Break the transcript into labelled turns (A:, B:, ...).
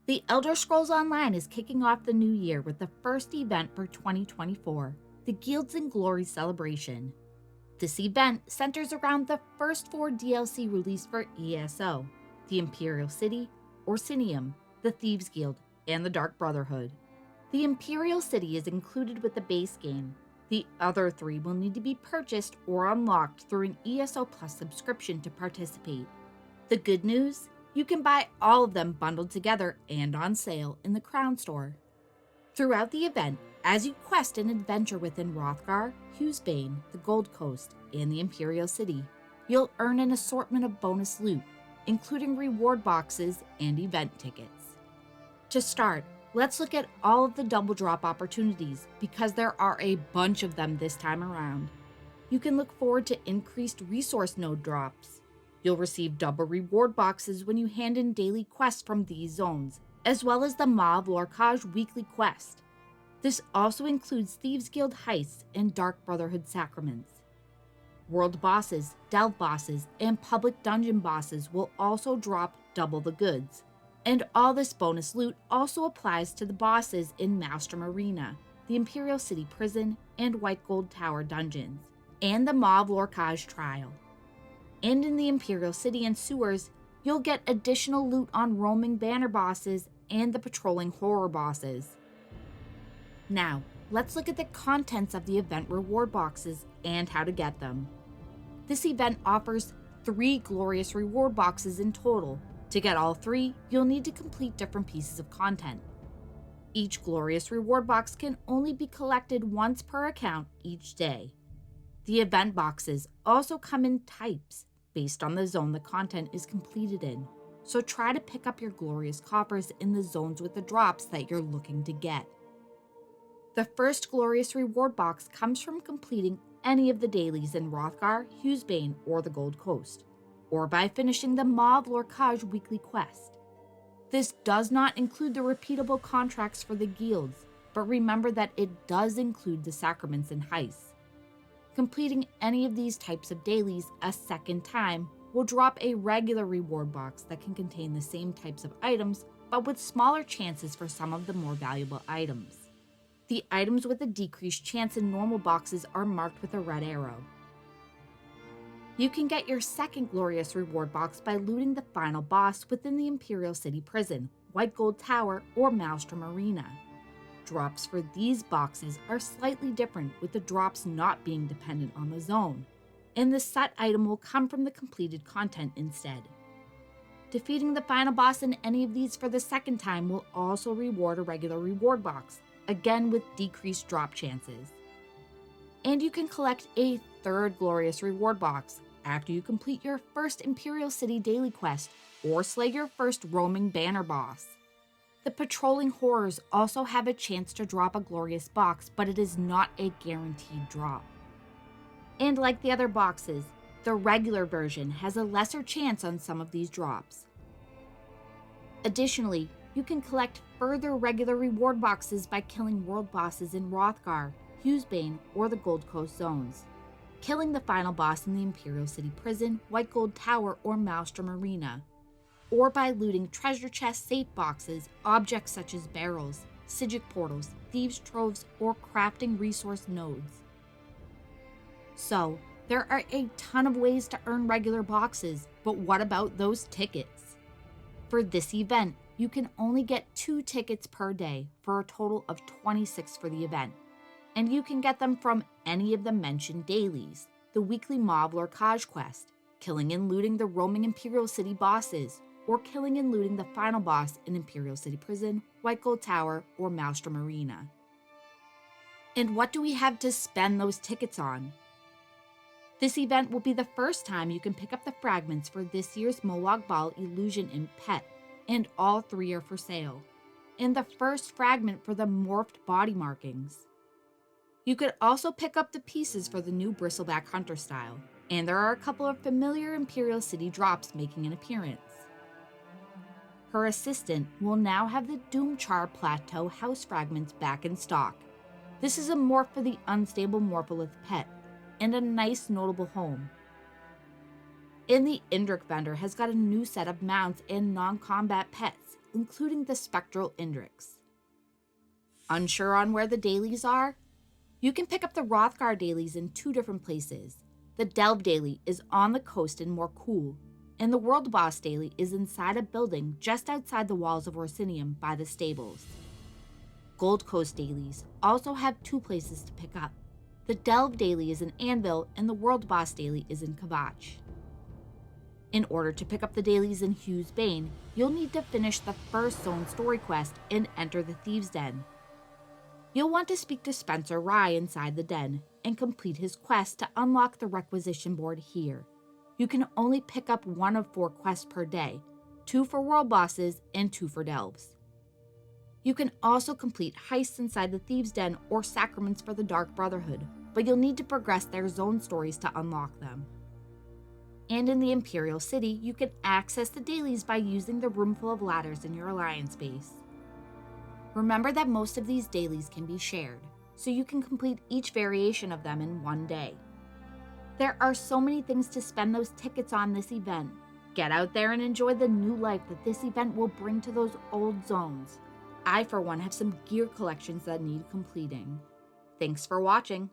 A: The Elder Scrolls Online is kicking off the new year with the first event for 2024, the Guilds and Glories Celebration. This event centers around the first 4 DLC released for ESO, the Imperial City, Orsinium, the Thieves Guild, and the Dark Brotherhood. The Imperial City is included with the base game. The other 3 will need to be purchased or unlocked through an ESO Plus subscription to participate. The good news? You can buy all of them bundled together and on sale in the Crown Store. Throughout the event, as you quest and adventure within Wrothgar, Bane, the Gold Coast, and the Imperial City, you'll earn an assortment of bonus loot, including reward boxes and event tickets. To start, let's look at all of the double drop opportunities because there are a bunch of them this time around. You can look forward to increased resource node drops. You'll receive double reward boxes when you hand in daily quests from these zones, as well as the Wrothgar weekly quest. This also includes Thieves Guild heists and Dark Brotherhood sacraments. World bosses, delve bosses, and public dungeon bosses will also drop double the goods. And all this bonus loot also applies to the bosses in Maelstrom Arena, the Imperial City Prison, and White Gold Tower dungeons, and the Wrothgar trial. And in the Imperial City and sewers, you'll get additional loot on roaming banner bosses and the patrolling horror bosses. Now, let's look at the contents of the event reward boxes and how to get them. This event offers 3 glorious reward boxes in total. To get all 3, you'll need to complete different pieces of content. Each glorious reward box can only be collected once per account each day. The event boxes also come in types, based on the zone the content is completed in, so try to pick up your glorious coffers in the zones with the drops that you're looking to get. The first glorious reward box comes from completing any of the dailies in Wrothgar, Bane, or the Gold Coast, or by finishing the Wrothgar weekly quest. This does not include the repeatable contracts for the guilds, but remember that it does include the sacraments and heists. Completing any of these types of dailies a second time will drop a regular reward box that can contain the same types of items, but with smaller chances for some of the more valuable items. The items with a decreased chance in normal boxes are marked with a red arrow. You can get your second glorious reward box by looting the final boss within the Imperial City Prison, White Gold Tower, or Maelstrom Arena. Drops for these boxes are slightly different, with the drops not being dependent on the zone, and the set item will come from the completed content instead. Defeating the final boss in any of these for the second time will also reward a regular reward box, again with decreased drop chances. And you can collect a third glorious reward box after you complete your first Imperial City daily quest or slay your first roaming banner boss. The patrolling horrors also have a chance to drop a glorious box, but it is not a guaranteed drop. And like the other boxes, the regular version has a lesser chance on some of these drops. Additionally, you can collect further regular reward boxes by killing world bosses in Wrothgar, Bane, or the Gold Coast zones, killing the final boss in the Imperial City Prison, White Gold Tower, or Maelstrom Arena, or by looting treasure chest safe boxes, objects such as barrels, Sigic portals, thieves' troves, or crafting resource nodes. So, there are a ton of ways to earn regular boxes, but what about those tickets? For this event, you can only get 2 tickets per day for a total of 26 for the event, and you can get them from any of the mentioned dailies, the weekly Wrothgar quest, killing and looting the roaming Imperial City bosses, or killing and looting the final boss in Imperial City Prison, White Gold Tower, or Maelstrom Arena. And what do we have to spend those tickets on? This event will be the first time you can pick up the fragments for this year's Molag Bal Illusion Imp Pet, and all 3 are for sale, and the first fragment for the morphed body markings. You could also pick up the pieces for the new Bristleback Hunter style, and there are a couple of familiar Imperial City drops making an appearance. Her assistant will now have the Doomchar Plateau house fragments back in stock. This is a morph for the unstable Morpholith pet, and a nice notable home. And the Indrik vendor has got a new set of mounts and non-combat pets, including the spectral Indrix. Unsure on where the dailies are? You can pick up the Wrothgar dailies in 2 different places. The Delve daily is on the coast in Morkul, and the World Boss daily is inside a building just outside the walls of Orsinium by the stables. Gold Coast dailies also have 2 places to pick up. The Delve daily is in Anvil, and the World Boss daily is in Kavach. In order to pick up the dailies in Hugh's Bane, you'll need to finish the first zone story quest and enter the Thieves' Den. You'll want to speak to Spencer Rye inside the den and complete his quest to unlock the requisition board here. You can only pick up 1 of 4 quests per day, 2 for world bosses and 2 for delves. You can also complete heists inside the Thieves' Den or Sacraments for the Dark Brotherhood, but you'll need to progress their zone stories to unlock them. And in the Imperial City, you can access the dailies by using the roomful of ladders in your Alliance base. Remember that most of these dailies can be shared, so you can complete each variation of them in 1 day. There are so many things to spend those tickets on this event. Get out there and enjoy the new life that this event will bring to those old zones. I, for one, have some gear collections that need completing. Thanks for watching.